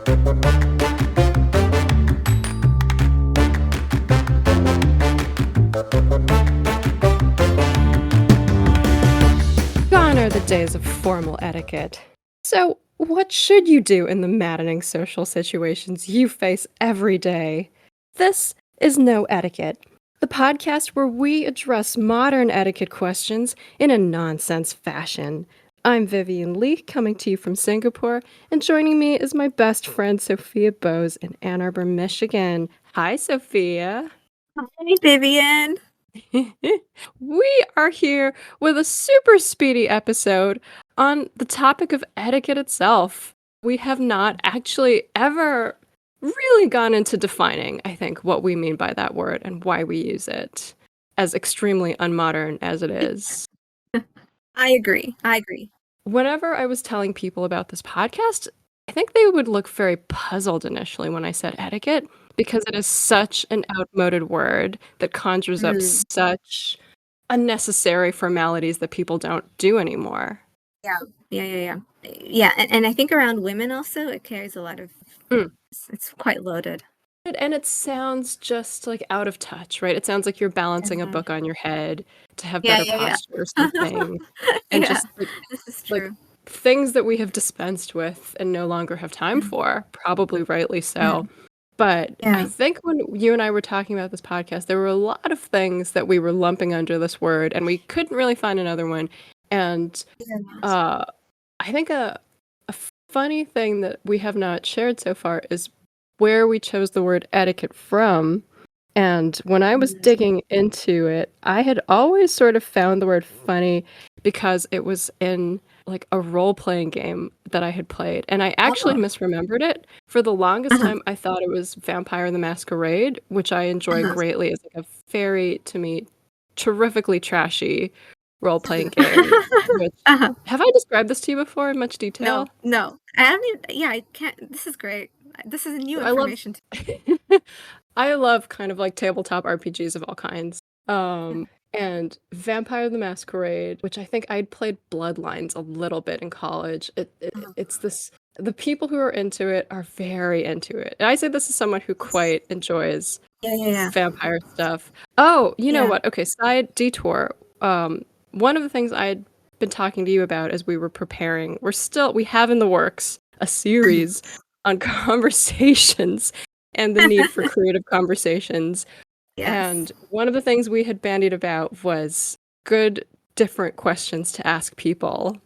Gone are the days of formal etiquette. So, what should you do in the maddening social situations you face every day? This is No Etiquette, the podcast where we address modern etiquette questions in a nonsense fashion. I'm Vivian Lee, coming to you from Singapore, and joining me is my best friend Sophia Bose in Ann Arbor, Michigan. Hi, Sophia. Hi, Vivian. We are here with a super speedy episode on the topic of etiquette itself. We have not actually ever really gone into defining, I think, what we mean by that word and why we use it, as extremely unmodern as it is. I agree. Whenever I was telling people about this podcast, I think they would look very puzzled initially when I said etiquette, because it is such an outmoded word that conjures up such unnecessary formalities that people don't do anymore. Yeah. And I think around women also, it carries a lot of. It's quite loaded. And it sounds just like out of touch, right? It sounds like you're balancing a book on your head to have better posture or something. And just this is true. Like things that we have dispensed with and no longer have time for, probably rightly so. But I think when you and I were talking about this podcast, there were a lot of things that we were lumping under this word, and we couldn't really find another one. And I think a funny thing that we have not shared so far is where we chose the word etiquette from. And when I was digging into it, I had always sort of found the word funny because it was in like a role-playing game that I had played. And I actually misremembered it. For the longest time, I thought it was Vampire the Masquerade, which I enjoy greatly as like a very, to me, terrifically trashy role-playing game. Which, have I described this to you before in much detail? No. I haven't. Yeah, I can't. This is great. This is new information. I love kind of like tabletop RPGs of all kinds. And Vampire the Masquerade, which I think I'd played Bloodlines a little bit in college. It's this. The people who are into it are very into it. And I say this as someone who quite enjoys vampire stuff. Oh, you know what? Okay, side detour. One of the things I had been talking to you about as we were preparing, we have in the works a series on conversations and the need for creative conversations. And one of the things we had bandied about was good, different questions to ask people.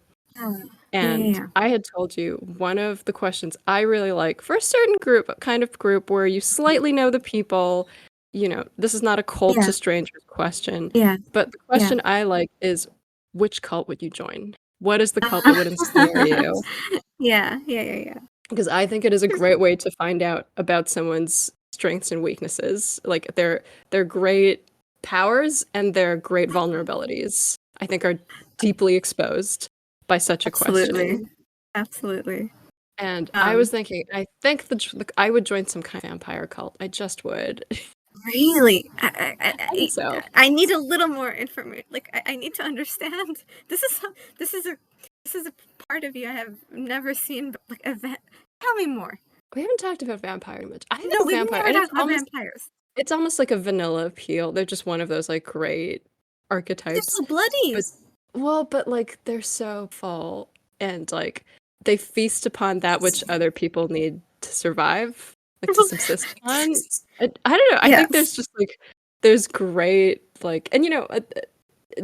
And I had told you one of the questions I really like for a certain kind of group where you slightly know the people, this is not a cult to strangers question. But the question I like is, which cult would you join? What is the cult that would ensnare you? Yeah. Because I think it is a great way to find out about someone's strengths and weaknesses, like their great powers and their great vulnerabilities, I think are deeply exposed by such a question. Absolutely. And I was thinking, I think I would join some kind of vampire cult. I just would. Really? So I need a little more information. Like I need to understand. This is a part of you I have never seen. But like tell me more. We haven't talked about vampire much. I think we've never talked about vampires. It's almost like a vanilla appeal. They're just one of those like great archetypes. They're so bloody. But like they're so full and like they feast upon that which other people need to survive, like to subsist on. I don't know. I think there's great like, and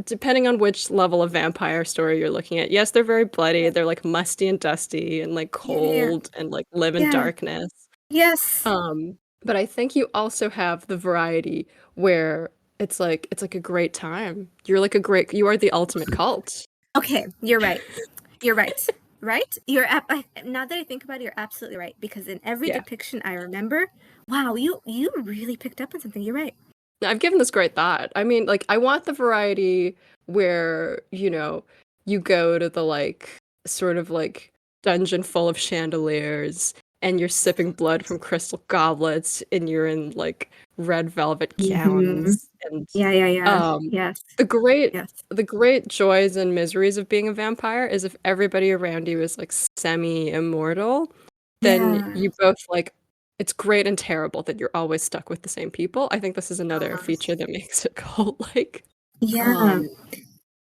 depending on which level of vampire story you're looking at, yes, they're very bloody. They're like musty and dusty and like cold and like live in darkness. Yes. But I think you also have the variety where it's like a great time. You are the ultimate cult. Okay, you're right. Right? Now that I think about it, you're absolutely right. Because in every depiction I remember, wow, you really picked up on something. You're right. I've given this great thought. I mean, like, I want the variety where, you go to the, like, sort of, like, dungeon full of chandeliers, and you're sipping blood from crystal goblets, and you're in, like, red velvet gowns. And, Yes. The great joys and miseries of being a vampire is if everybody around you is, like, semi-immortal. then Yeah. you both like it's great and terrible that you're always stuck with the same people. I think this is another feature that makes it cult-like. Yeah.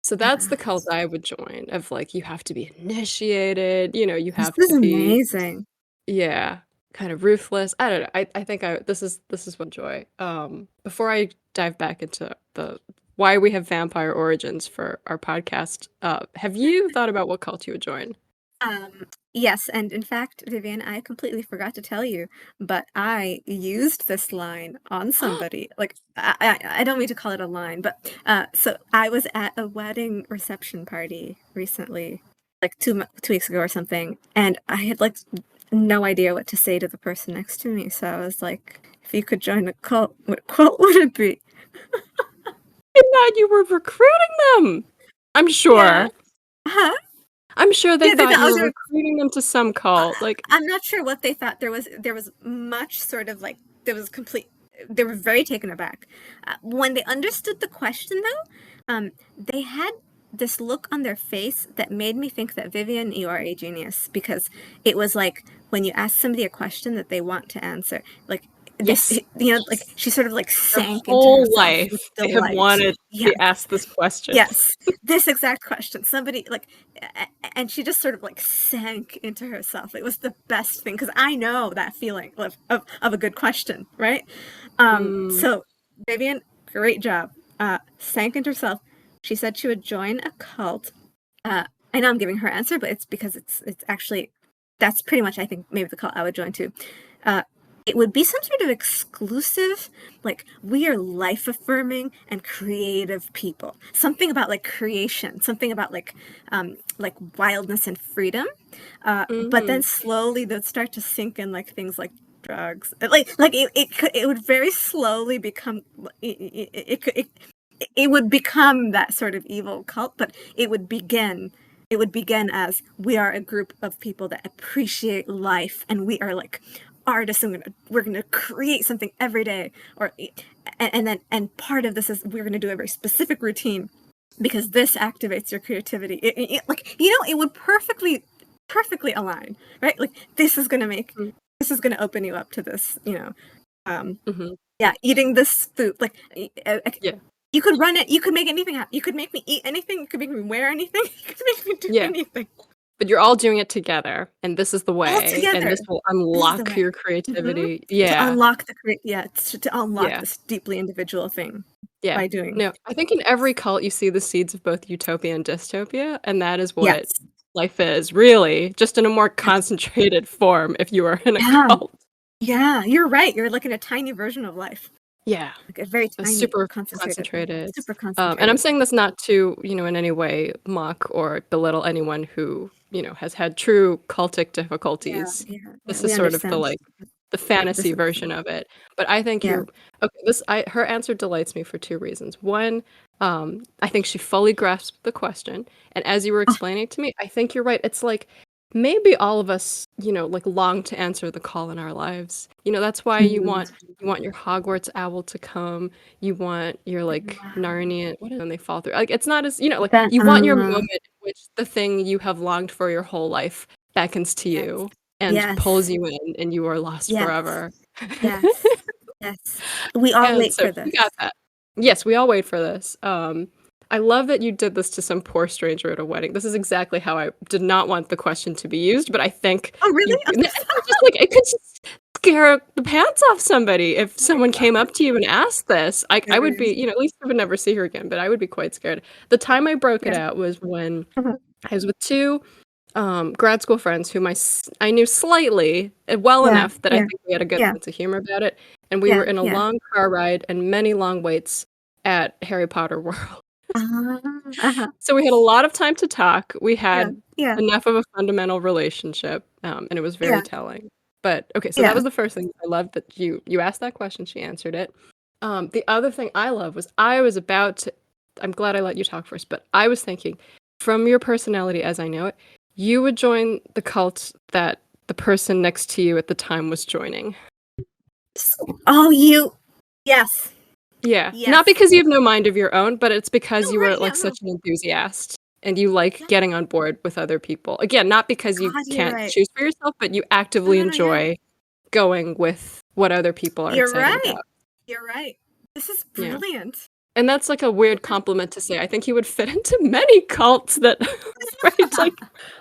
So that's the cult I would join of like you have to be initiated, you This have is to be amazing. yeah, kind of ruthless. I don't know. I think this is what joy. Before I dive back into the why we have vampire origins for our podcast, have you thought about what cult you would join? Yes, and in fact, Vivian, I completely forgot to tell you, but I used this line on somebody. Like, I don't mean to call it a line, but so I was at a wedding reception party recently, like 2 weeks ago or something, and I had like no idea what to say to the person next to me. So I was like, "If you could join a cult, what cult would it be?" I thought you were recruiting them. I'm Yeah. sure. Huh? I'm sure they Yeah, they thought thought I you was were gonna. recruiting them to some cult. Like, I'm not sure what they thought. There was much sort of like there was complete. They were very taken aback when they understood the question. Though, they had this look on their face that made me think that Vivian, you are a genius because it was like when you ask somebody a question that they want to answer, like this, yes, like she sort of like their sank into whole herself with life they have delight. wanted to Yeah. be asked this question. Yes, this exact question. Somebody like, and she just sort of like sank into herself. It was the best thing because I know that feeling of a good question, right? Mm, So Vivian, great job. Sank into herself. She said she would join a cult. I know I'm giving her answer, but it's because it's actually that's pretty much I think maybe the cult I would join too. Uh, it would be some sort of exclusive, like we are life affirming and creative people. Something about like creation, something about like wildness and freedom. But then mhm. slowly they'd start to sink in like things like drugs. It would very slowly become it would become that sort of evil cult, but it would begin as we are a group of people that appreciate life and we are like artists and we're gonna create something every day and part of this is we're gonna do a very specific routine because this activates your creativity. Like it would perfectly align, right? Like Mm, this is gonna open you up to this. Um, mhm. yeah, eating this food. Like, Yeah, you could run it. You could make anything happen. You could make me eat anything. You could make me wear anything. You could make me do yeah. anything. But you're all doing it together, and this is the All way, and together. this will This is the unlock way. your hmm creativity. To Yeah, unlock to unlock yeah, this deeply individual thing yeah. by doing. No, I think in every cult you see the seeds of both utopia and dystopia, and that is what Yes. life is, really, just in a more Yes. concentrated form if you are in a Yeah. cult. Yeah. You're right. You're like in a tiny version of life, Yeah. like a very tiny, Super concentrated, concentrated. super And I'm concentrated. saying this not to, in any way mock or belittle anyone who, has had true cultic Yeah. difficulties. Yeah. Yeah. This is We sort of the understand. like the Yeah. This fantasy is. version of it. But I think Yeah. you're okay, her answer delights me for two reasons. One, I think she fully grasped the question. And as you were Oh, explaining it to me, I think you're right. It's like maybe all of us, like long to answer the call in our lives. That's why you want your Hogwarts owl to come. You want your like wow. Narnian, what is when they fall through? Like it's not as like That you want your moment in which the thing you have longed for your whole life beckons to yes. you and pulls Yes. you in and you are lost Yes. forever. Yes. Yes. We all And wait so for she this. got that. Yes, we all wait for this. I love that you did this to some poor stranger at a wedding. This is exactly how I did not want the question to be used, but I think Oh, you really? it's just like it could just scare the pants off somebody if Oh my someone came god. up to you and asked this. I would be, Hilarious. at least I would never see her again, but I would be quite scared. The time I broke it Yeah. out was when Mhm. I was with two grad school friends whom I knew slightly, well Yeah. enough that I Yeah. think we had a good Yeah. sense of humor about it, and we were Yeah. in a Yeah. long car ride and many long waits at Harry Potter World. Uh-huh. So we had a lot of time to talk. We Yeah. had Yeah. enough of a fundamental relationship, and it was very Yeah. telling. But okay, so that Yeah. was the first thing. I loved that you asked that question, she answered it. The other thing I love was I was about to. I'm glad I let you talk first, but I was thinking, from your personality as I know it, you would join the cult that the person next to you at the time was joining. Oh, you. Yes. Yeah, not Yes. because you have no mind of your own, but it's because No, you were right. like Yeah. No. such an enthusiast. and you like getting on board with other people. Again, not because you God, you're can't right. choose for yourself, but you No, actively no, no, yeah. enjoy going with what other people are You're excited right. about. You're right. This is Yeah. brilliant. And that's like a weird compliment to say. I think he would fit into many cults that right?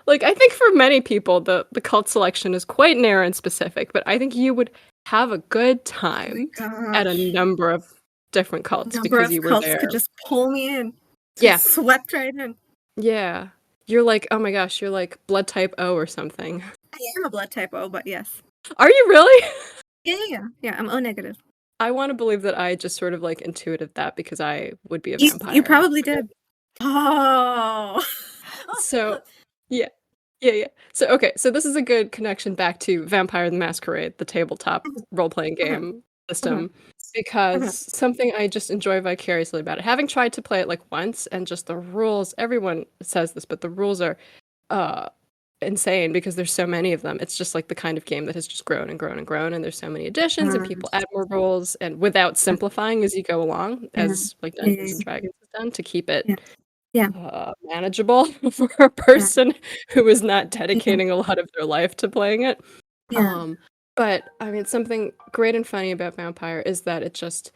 Like I think for many people the cult selection is quite narrow and specific, but I think you would have a good Oh my time at a gosh. number of different cults Number because of you were cults there. could just pull me in. Yeah. Just swept right in. Yeah. You're like, oh my gosh, you're like blood type O or something. I am a blood type O, but yes. Are you really? Yeah, yeah, yeah. Yeah, I'm O negative. I want to believe that I just sort of like intuited that because I would be a You vampire. probably did. Oh. So, yeah. Yeah, yeah. So, okay, so this is a good connection back to Vampire the Masquerade, the tabletop role-playing Uh-huh, game uh-huh, system, because uh-huh. something I just enjoy vicariously about it. Having tried to play it like once, and just the rules, everyone says this, but the rules are uh insane because there's so many of them. It's just like the kind of game that has just grown and grown and grown, and there's so many additions, and Um, people add more rules, and without simplifying as you go along, yeah, as like yeah, Dungeons and Dragons has done to keep it yeah, yeah, manageable for a yeah, person who is not yeah, dedicating a lot of their life to playing it. yeah. Um, but I mean, something great and funny about Vampire is that it just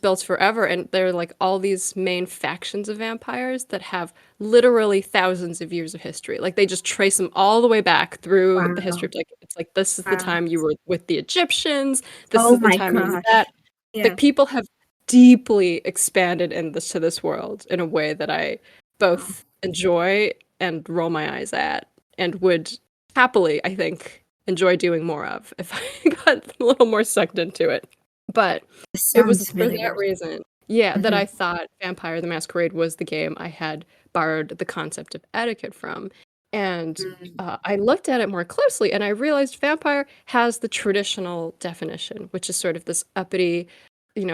builds forever, and there are like all these main factions of vampires that have literally thousands of years of history. Like they just trace them all the way back through the history Wow, of like it's like this is the wow. time you were with the Egyptians, this Oh is the my time you did that. gosh. Like Yeah. people have deeply expanded in this to this world in a way that I Wow. both enjoy and roll my eyes at, and would happily, I think, enjoy doing more of if I got a little more sucked into it. But This it was sounds for really that good. reason, yeah, that Mm-hmm. I thought Vampire the Masquerade was the game I had borrowed the concept of etiquette from. And Mm. I looked at it more closely and I realized Vampire has the traditional definition, which is sort of this uppity,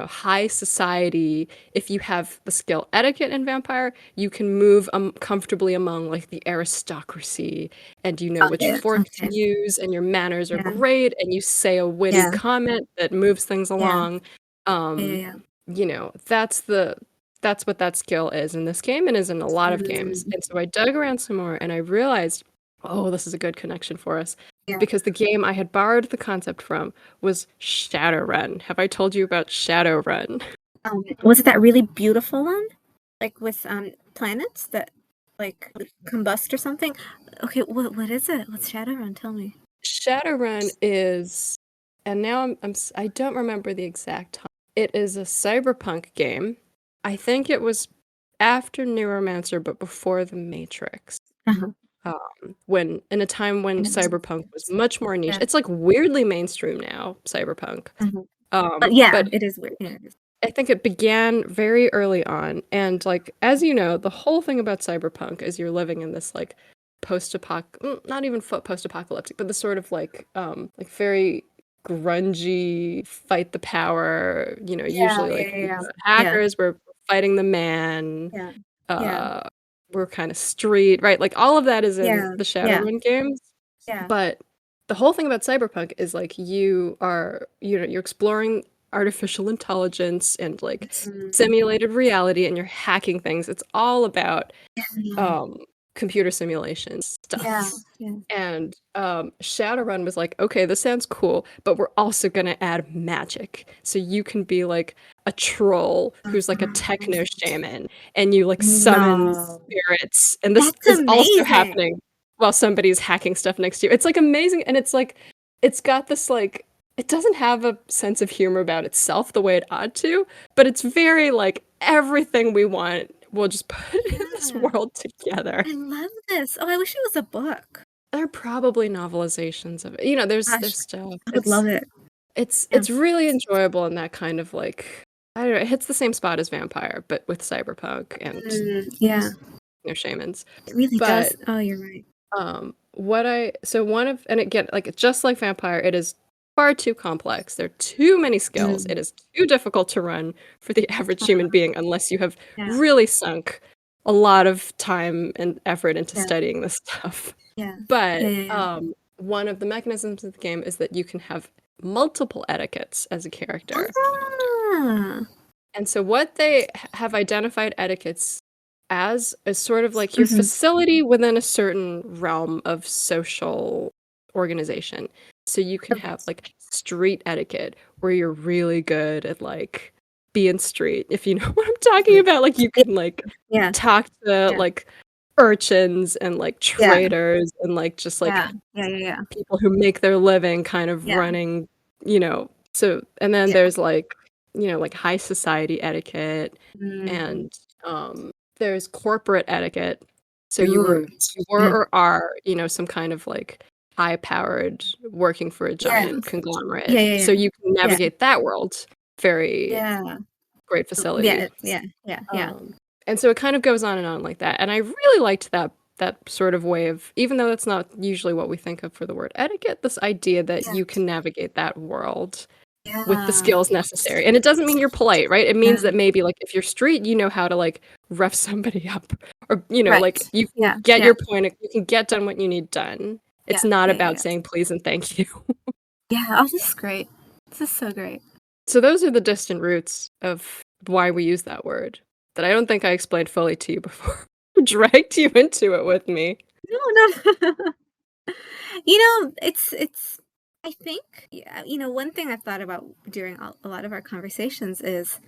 high society. If you have the skill etiquette in Vampire, you can move comfortably among like the aristocracy, and you know which Okay, fork to okay. use, and your manners are Yeah, great, and you say a witty yeah, comment that moves things yeah, along. yeah, Um, yeah. that's what that skill is in this game and is in a lot of games. Mm, And so I dug around some more and I realized, oh, this is a good connection for us. yeah. Because the game I had borrowed the concept from was Shadowrun. Have I told you about Shadowrun? Was it that really beautiful one? Like with planets that like combust or something? Okay, what is it? What's Shadowrun? Tell me. Shadowrun is, and now I don't remember the exact time. It is a cyberpunk game. I think it was after Neuromancer, but before The Matrix. Uh-huh. When in a time when I never seen cyberpunk was this. much more niche. Yeah. It's like weirdly mainstream now, cyberpunk. Uh-huh. But yeah, But it is weird. Yeah, it is. I think it began very early on, and like as you know, the whole thing about cyberpunk is you're living in this like not even post-apocalyptic, but the sort of like very grungy, fight the power. Yeah, Usually yeah, like yeah, we've yeah. got Yeah, hackers, we're fighting the man. yeah, yeah, Uh, we're kind of street, right? Like all of that is in yeah, the yeah, Shadowrun games. yeah. But the whole thing about cyberpunk is like you're exploring artificial intelligence and like Mm, simulated reality, and you're hacking things. It's all about yeah, um computer simulation stuff. yeah, yeah. And Shadowrun was like, okay, this sounds cool, but we're also gonna add magic. So you can be like a troll who's like a Uh-huh. techno shaman, and you like summon No, spirits. And this that's is also amazing. happening while somebody's hacking stuff next to you. It's like amazing, and it's like it's got this like it doesn't have a sense of humor about itself the way it ought to, but it's very like everything we want. We'll just put it in this Yeah, world together. I love this. Oh, I wish it was a book. There are probably novelizations of it. There's Gosh, stuff. I would It's love it. it's Yeah, it's really enjoyable in that kind of like I don't know, it hits the same spot as Vampire, but with cyberpunk and yeah, shamans. it really does. But Oh, you're right. what I so one of and again, like just like Vampire, it is far too complex. There are too many skills. Mm, It is too difficult to run for the average human uh, being unless you have yeah, really sunk a lot of time and effort into yeah, studying this stuff. yeah, yeah, But yeah, yeah. one of the mechanisms of the game is that you can have multiple etiquettes as a character. Ah, And so what they have identified etiquettes as a sort of like your facility within a certain realm of social organization. So you can Okay. have like street etiquette where you're really good at like being street, if you know what I'm talking about. Like you Yeah. can like Yeah. talk to Yeah. like urchins and like Yeah. traders and like just like Yeah. Yeah. Yeah. people who make their living kind of Yeah. running, so and then Yeah. there's like, like high society etiquette Mm. and there's corporate etiquette. So Ooh. you were Yeah. or are, some kind of like high powered working for a Yeah. giant conglomerate. Yeah. Yeah. So you can Yeah. navigate that world very Yeah. great Yeah. facility. Yeah. Yeah. Yeah. Um, and so it kind of goes on and on like that. And I really liked that sort of way of, even though that's not usually what we think of for the word etiquette, this idea that Yeah. you can navigate that world with the Yeah. skills necessary. And it doesn't mean you're polite, right? It Yeah. means that maybe like if you're street, you know how to like rough somebody up or, like Right. you can Yeah. get Yeah. your point, you can get done what you need done. Yeah. It's not Yeah. Yeah. about Yeah. saying please and thank you. Yeah. Oh, this is great. This is so great. So those are the distant roots of why we use that word that I don't think I explained fully to you before. Dragged you into it with me. No, no. It's I think, yeah, one thing I've thought about during a lot of our conversations is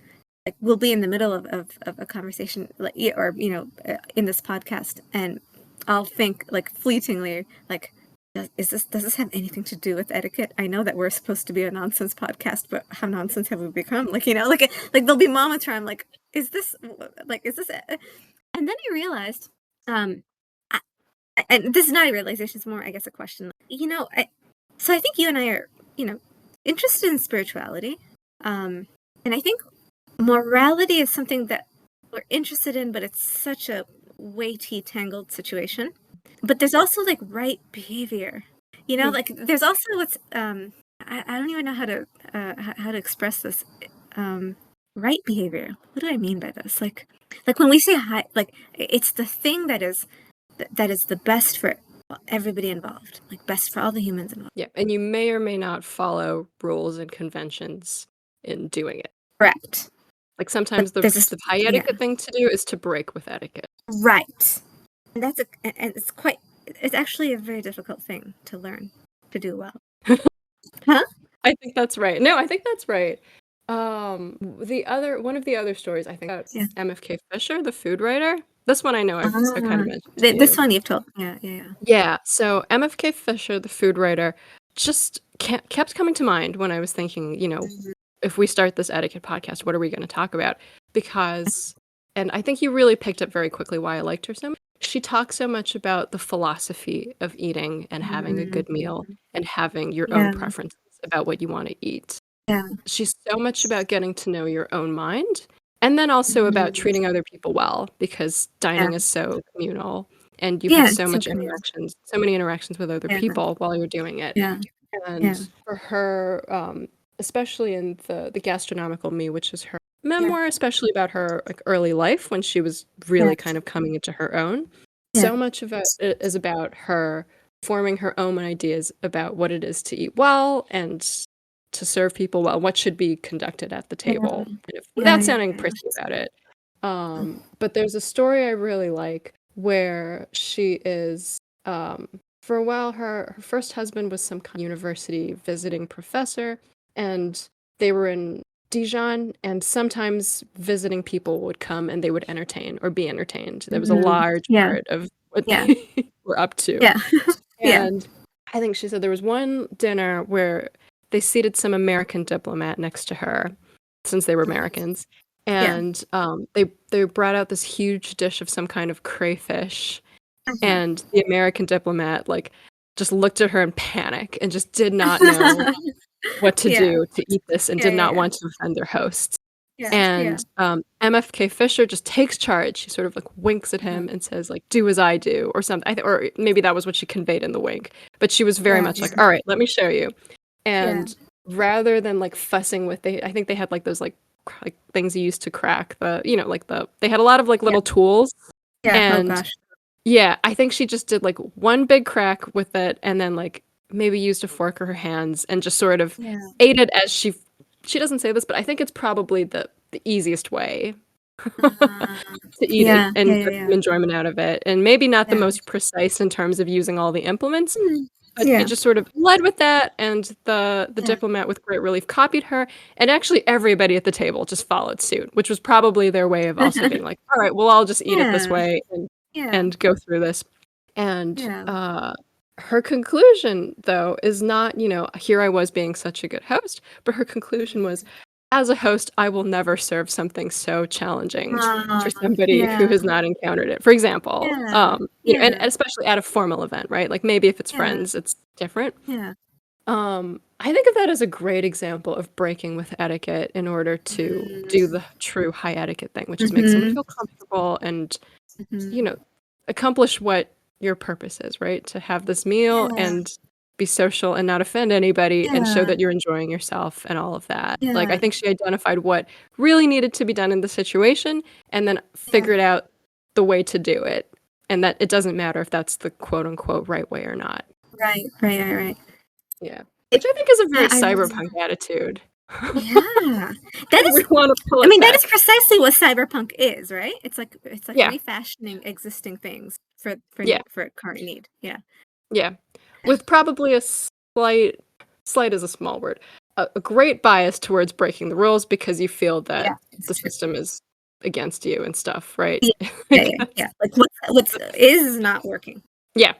like we'll be in the middle of a conversation like or in this podcast and I'll think like fleetingly like does this have anything to do with etiquette? I know that we're supposed to be a nonsense podcast, but how nonsense have we become? Like there'll be moments where I'm like, is this and then I realized um and this is not a realization, it's more, I guess, a question. So I think you and I are, interested in spirituality. And I think morality is something that we're interested in, but it's such a weighty, tangled situation. But there's also like right behavior. Hmm. Like there's also what's I don't even know how to express this. Right behavior. What do I mean by this? Like when we say high, like it's the thing that is the best for everybody involved, like best for all the humans involved. Yeah, and you may or may not follow rules and conventions in doing it. Correct. Like But sometimes there's this, the high yeah, etiquette thing to do is to break with etiquette. right. And it's actually a very difficult thing to learn to do well. Huh? I think that's right. No, I think that's right. One of the other stories I think about Yeah. MFK Fisher, the food writer. This one I know I kind of mentioned to This you. one you've told. Yeah, yeah, yeah. Yeah, so MFK Fisher, the food writer, just kept coming to mind when I was thinking, if we start this etiquette podcast, what are we going to talk about? Because, and I think you really picked up very quickly why I liked her so much. She talks so much about the philosophy of eating and having a good meal and having your own Yeah, preferences about what you want to eat. yeah. She's so much about getting to know your own mind and then also about treating other people well because Yeah, dining is so communal and you have yeah. It's so so many interactions with other Yeah, people while you're doing it. yeah, yeah, And for her, especially in the gastronomical me, which is her yeah, memoir, especially about her like early life when she was yeah, really kind of coming into her own, yeah, so much of it is about her forming her own ideas about what it is to eat well and to serve people well, what should be conducted at the table, yeah, yeah, without yeah, sounding yeah. prissy about it. But there's a story I really like where she is, for a while, her first husband was some kind of university visiting professor, and they were in Dijon, and sometimes visiting people would come and they would entertain or be entertained. That was a large Yeah, part of what yeah, they were up to. yeah, yeah. And I think she said there was one dinner where they seated some American diplomat next to her, since they were Americans, Yeah. and they brought out this huge dish of some kind of crayfish, and the American diplomat like just looked at her in panic and just did not know what to Yeah, do to eat this and yeah, did yeah, not yeah, want to offend their hosts. yeah, yeah. And MFK Fisher just takes charge. She sort of like winks at him and says like, "Do as I do," or something. Or maybe that was what she conveyed in the wink. But she was very Yeah, much like, "All right, let me show you." yeah, And rather than like fussing with, I think they had like those like things you used to crack they had a lot of like yeah, little tools. yeah. Oh And gosh. yeah, I think she just did like one big crack with it and then like maybe used a fork or her hands and just sort of Yeah, ate it as she doesn't say this, but I think it's probably the easiest way Uh, to eat it yeah, yeah, and yeah, get yeah. some enjoyment out of it. And maybe not the Yeah. most precise in terms of using all the implements, Mm, but it yeah, just sort of led with that, and the yeah. diplomat with great relief copied her, and actually everybody at the table just followed suit, which was probably their way of also being like, "All right, we'll all just eat it this Yeah, way yeah, and go through this." And, yeah. her conclusion, though, is not, "Here I was being such a good host," but her conclusion was, "As a host, I will never serve something so challenging Aw, for somebody who yeah, has not encountered it." For example, yeah, and yeah, especially at a formal event, right? Like, maybe if it's yeah, friends, it's different. yeah. I think of that as a great example of breaking with etiquette in order to do Mm, the true high etiquette thing, which is make someone mhm, feel comfortable and, you mhm. know, accomplish what your purpose is, right? To have this meal Yeah, and be social and not offend anybody and show yeah, that you're enjoying yourself and all of that. Like, I yeah, think she identified what really needed to be done in the situation and then yeah. figured out the way to do it. And that it doesn't matter if that's the quote unquote right way or not. Right, right, right, right. Yeah. It, Which I think is a very I love cyberpunk that. attitude. Yeah, that We is. wanna pull I it mean, that is back. precisely what cyberpunk is, right? It's like Yeah. refashioning existing things Yeah. for current need. Yeah. Yeah. With probably a slight is a small word, a great bias towards breaking the rules because you feel Yeah, that it's the true. system is against you and stuff, right? Yeah, yeah, Like, yeah, yeah. Like what's is not working. yeah.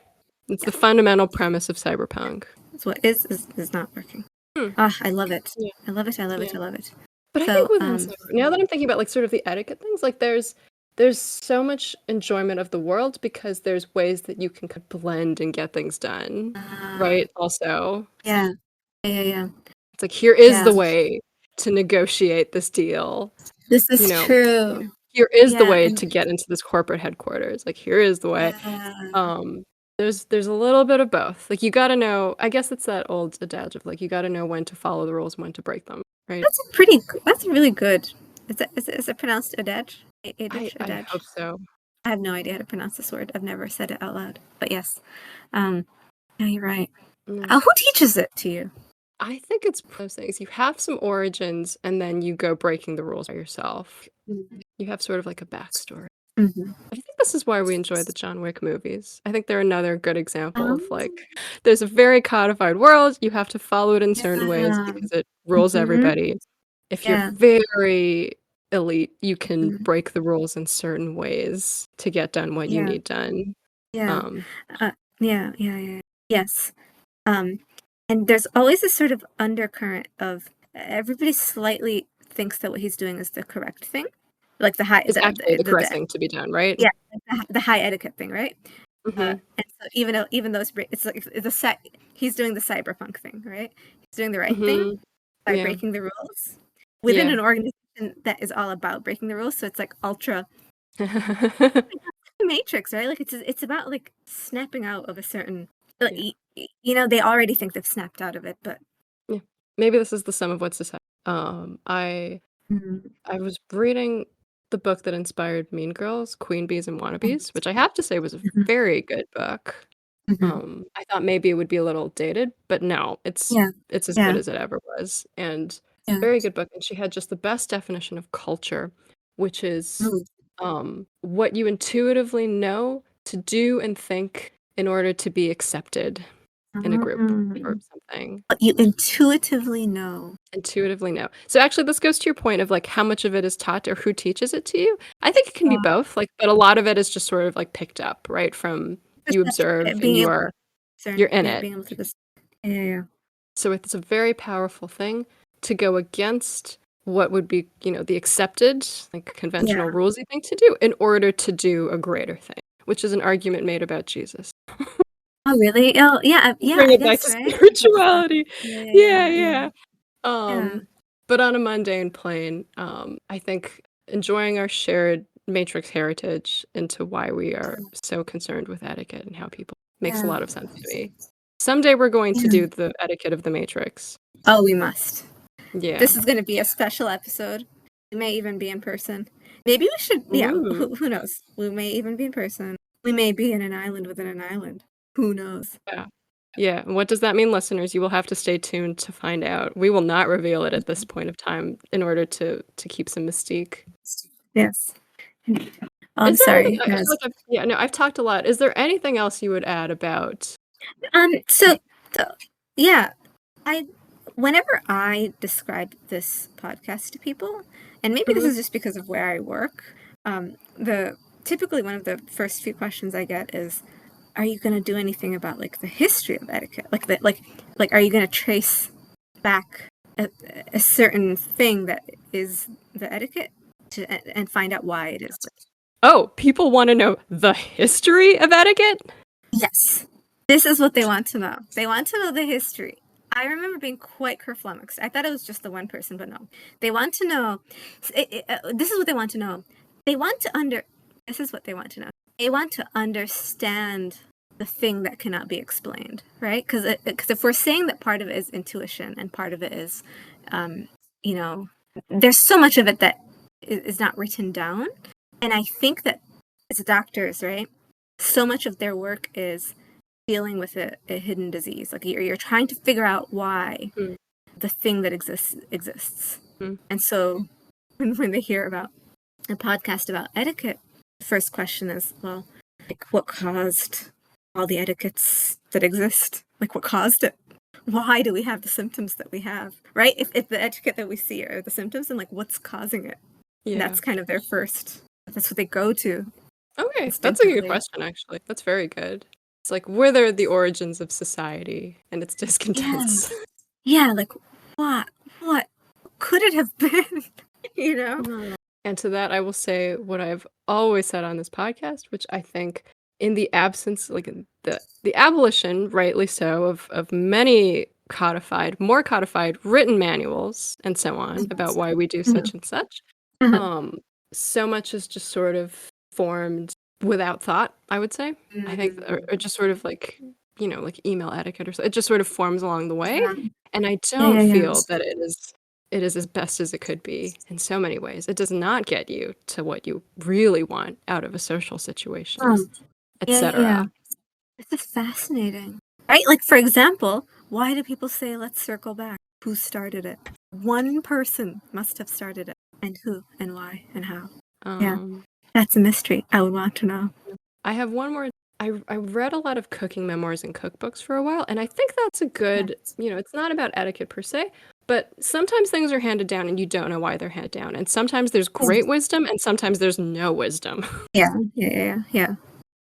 It's Yeah, the fundamental premise of cyberpunk. it's what is not working. Hmm. Ah, I love it. Yeah, I love it. I love it. yeah. I love it. But I think So, within cyber now that I'm thinking about, like, sort of the etiquette things, like, there's so much enjoyment of the world because there's ways that you can blend and get things done, uh, right, also? yeah, yeah, yeah, yeah. It's like, here is Yeah. the way to negotiate this deal, This you is know, true. here is the Yeah, way and to get into this corporate headquarters, like, here is the way. yeah. Um, there's a little bit of both, like, you gotta know I guess it's that old adage of, like, you gotta know when to follow the rules and when to break them, right? That's really good. Is it pronounced adage? I Adage? I Adage? hope so. I have no idea how to pronounce this word. I've never said it out loud. But yes. Um, yeah, you're right. Mm. Who teaches it to you? I think it's those things. You have some origins, and then you go breaking the rules by yourself. Mhm. You have sort of like a backstory. Mhm. I think this is why we enjoy the John Wick movies. I think they're another good example of, Um, like, there's a very codified world, you have to follow it in certain ways yeah. because it rules Mhm. everybody. If you're Yeah. very elite, you can Mhm. break the rules in certain ways to get done what you Yeah. need done. Yeah. Um, Yeah, yeah, yeah. Yes. Um, and there's always this sort of undercurrent of everybody slightly thinks that what he's doing is the correct thing, like the high is actually the correct thing to be done, right? yeah, like the high etiquette thing, right? Mhm, And so even though it's like he's doing the cyberpunk thing, right? He's doing the right thing mhm. by Yeah, breaking the rules within yeah. an organization that is all about breaking the rules. So it's like ultra matrix, right? Like it's about like snapping out of a certain like, Yeah, they already think they've snapped out of it, but yeah. Maybe this is the sum of what's society. Mhm, I was reading the book that inspired Mean Girls, Queen Bees and mhm, Wannabes, which I have to say was a mhm, very good book. mhm. I thought maybe it would be a little dated, but no, Yeah, it's as good yeah, as it ever was, and yeah. very good book, and she had just the best definition of culture, which is, Mm. what you intuitively know to do and think in order to be accepted in a group or Mm. something. But you intuitively know. Intuitively know. So actually this goes to your point of, like, how much of it is taught or who teaches it to you. I think it can be Yeah. both, like, but a lot of it is just sort of, like, picked up, right, from you observe and Being able to you're discern, in yeah, it. being able to just yeah, yeah, yeah. So it's a very powerful thing to go against what would be, the accepted, like, conventional Yeah. rulesy thing to do in order to do a greater thing, which is an argument made about Jesus. Oh, really? Oh, yeah, yeah, Bring I it back guess, to right? Because, spirituality. yeah, yeah, Yeah, yeah, yeah, yeah. yeah, Um, but on a mundane plane, I think enjoying our shared Matrix heritage into why we are so concerned with etiquette and how people makes a yeah, lot of sense to me. Someday we're going to yeah. do the etiquette of the Matrix. Oh, we must. Yeah. This is gonna be a special episode. We may even be in person. Maybe we should, yeah, Ooh. who knows? We may even be in person. We may be in an island within an island. Who knows? Yeah. Yeah. And what does that mean, listeners? You will have to stay tuned to find out. We will not reveal it at this point of time in order to keep some mystique. Yes. Oh, I'm Is there anything sorry. I feel Yes. like I've talked a lot. Is there anything else you would add about So, so yeah, I whenever I describe this podcast to people, and maybe this Mhm. is just because of where I work, the typically one of the first few questions I get is, "Are you going to do anything about like the history of etiquette? Like are you going to trace back a certain thing that is the etiquette and find out why it is?" Oh, people wanna know the history of etiquette? Yes. This is what they want to know. They want to know the history. I remember being quite kerflummoxed. I thought it was just the one person, but no. They want to know. This is what they want to know. They want to under. This is what they want to know. They want to understand the thing that cannot be explained, right? Because if we're saying that part of it is intuition and part of it is, you know, there's so much of it that is not written down, and I think that as doctors, right? So much of their work is dealing with a hidden disease. Like you're trying to figure out why Mm, the thing that exists. mm. And so when they hear about a podcast about etiquette, the first question is, well, like what caused all the etiquettes that exist? Like what caused it? Why do we have the symptoms that we have? Right? If the etiquette that we see are the symptoms, then like what's causing it? And Yeah. that's kind of their first. That's what they go to Okay, that's a good instinctively. question, actually. That's very good. It's like, were there the origins of society and its Yeah. discontents? Yeah, like what? What could it have been? You know? Mm. And to that, I will say what I've always said on this podcast, which I think in the absence, like in the abolition, rightly so, of many more codified written manuals and so on about why we do Mhm. such and such, Mhm. um, so much is just sort of formed without thought, I would say. I think, or just sort of like, like email etiquette or so. It just sort of forms along the way. Yeah. And I Yeah, don't yeah, yeah. feel that it is as best as it could be in so many ways. It does not get you to what you really want out of a social situation, Yeah, yeah, yeah. etc. This is fascinating. Right? Like for example, why do people say let's circle back? Who started it? One person must have started it. And who and why and how. Yeah. Um, That's a mystery. I would want to know. I have one more. I read a lot of cooking memoirs and cookbooks for a while, and I think that's a Yeah. good, it's not about etiquette per se, but sometimes things are handed down and you don't know why they're handed down. And sometimes there's great wisdom and sometimes there's no wisdom. Yeah, yeah, yeah, yeah.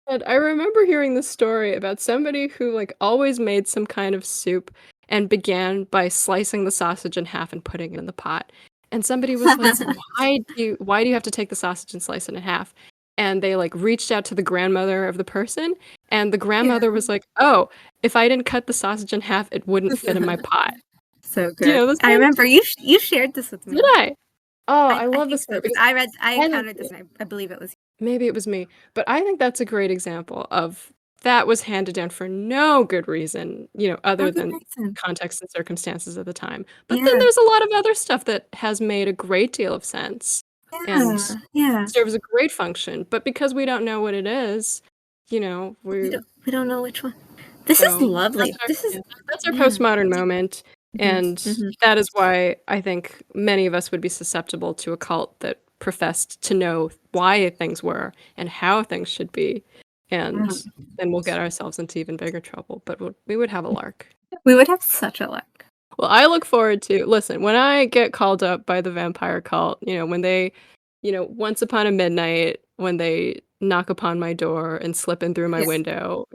And I remember hearing this story about somebody who like always made some kind of soup and began by slicing the sausage in half and putting it in the pot. And somebody was like, "Why do you have to take the sausage and slice it in half?" And they like reached out to the grandmother of the person, and the Yeah. grandmother was like, "Oh, if I didn't cut the sausage in half, it wouldn't fit in my pot." So Do you good. know this I one? remember you shared this with Did me. I? Oh, I I love think this so story because because I I think encountered this and I believe it was. maybe it was me, but I think that's a great example of that was handed down for no good reason, Oh, other good than reason. context and circumstances of the time. But then Yeah, there's a lot of other stuff that has made a great deal of sense and yeah, yeah. serves a great function. But because we don't know what it is, we We don't know which one. This is so lovely. This is that's our yeah. postmodern moment, Mhm, and mhm. that is why I think many of us would be susceptible to a cult that professed to know why things were and how things should be, and Wow. then we'll get ourselves into even bigger trouble, but we would have a lark. We would have such a luck. Well, I look forward to listen, when I get called up by the vampire cult, when they, once upon a midnight, when they knock upon my door and slip in through my Yes. window,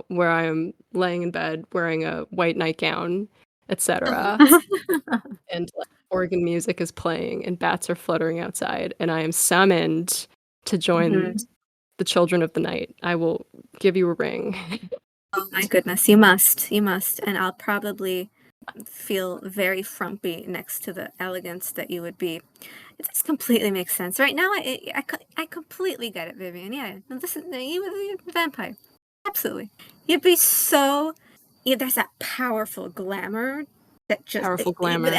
where I am laying in bed wearing a white nightgown, etc., and like organ music is playing and bats are fluttering outside, and I am summoned to join Mhm. the children of the night. I will give you a ring. Oh my goodness, you must. You must. And I'll probably feel very frumpy next to the elegance that you would be. It just completely makes sense. Right now, I completely get it, Vivian. Yeah. No, this is, you would be a vampire. Absolutely. You'd be so. Yeah, there's that powerful glamour that just. Powerful glamour.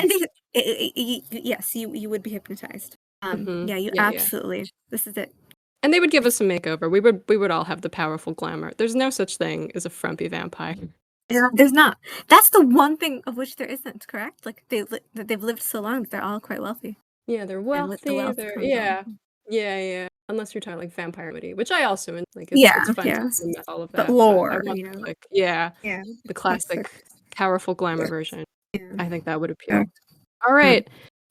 Yes, you would be hypnotized. Mhm. Yeah, you Yeah, yeah. absolutely. This is it. And they would give us a makeover. We would all have the powerful glamour. There's no such thing as a frumpy vampire. Yeah, there's not. That's the one thing of which there isn't, correct? Like they've lived so long that they're all quite wealthy, Yeah, they're and with the wealthy, wealth they're comes all. yeah. Yeah. Unless you're talking like vampire comedy, which I also like. Yeah, It's fun to yeah. see all of But that, but I lore, want you the know. Yeah, the classic. classic, powerful glamour Yeah. version. Yeah. I think that would Yeah. appeal. All right,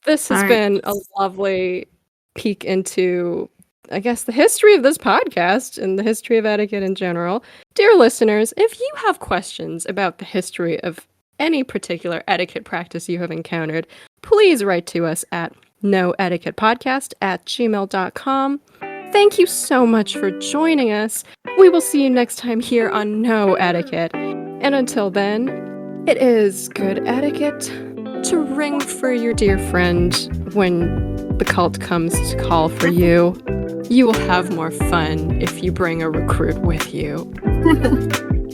this All has right. been a lovely peek into, I guess, the history of this podcast and the history of etiquette in general. Dear listeners, if you have questions about the history of any particular etiquette practice you have encountered, please write to us at noetiquettepodcast@gmail.com. Thank you so much for joining us. We will see you next time here on No Etiquette. And until then, it is good etiquette to ring for your dear friend when the cult comes to call for you. You will have more fun if you bring a recruit with you.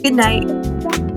Good night.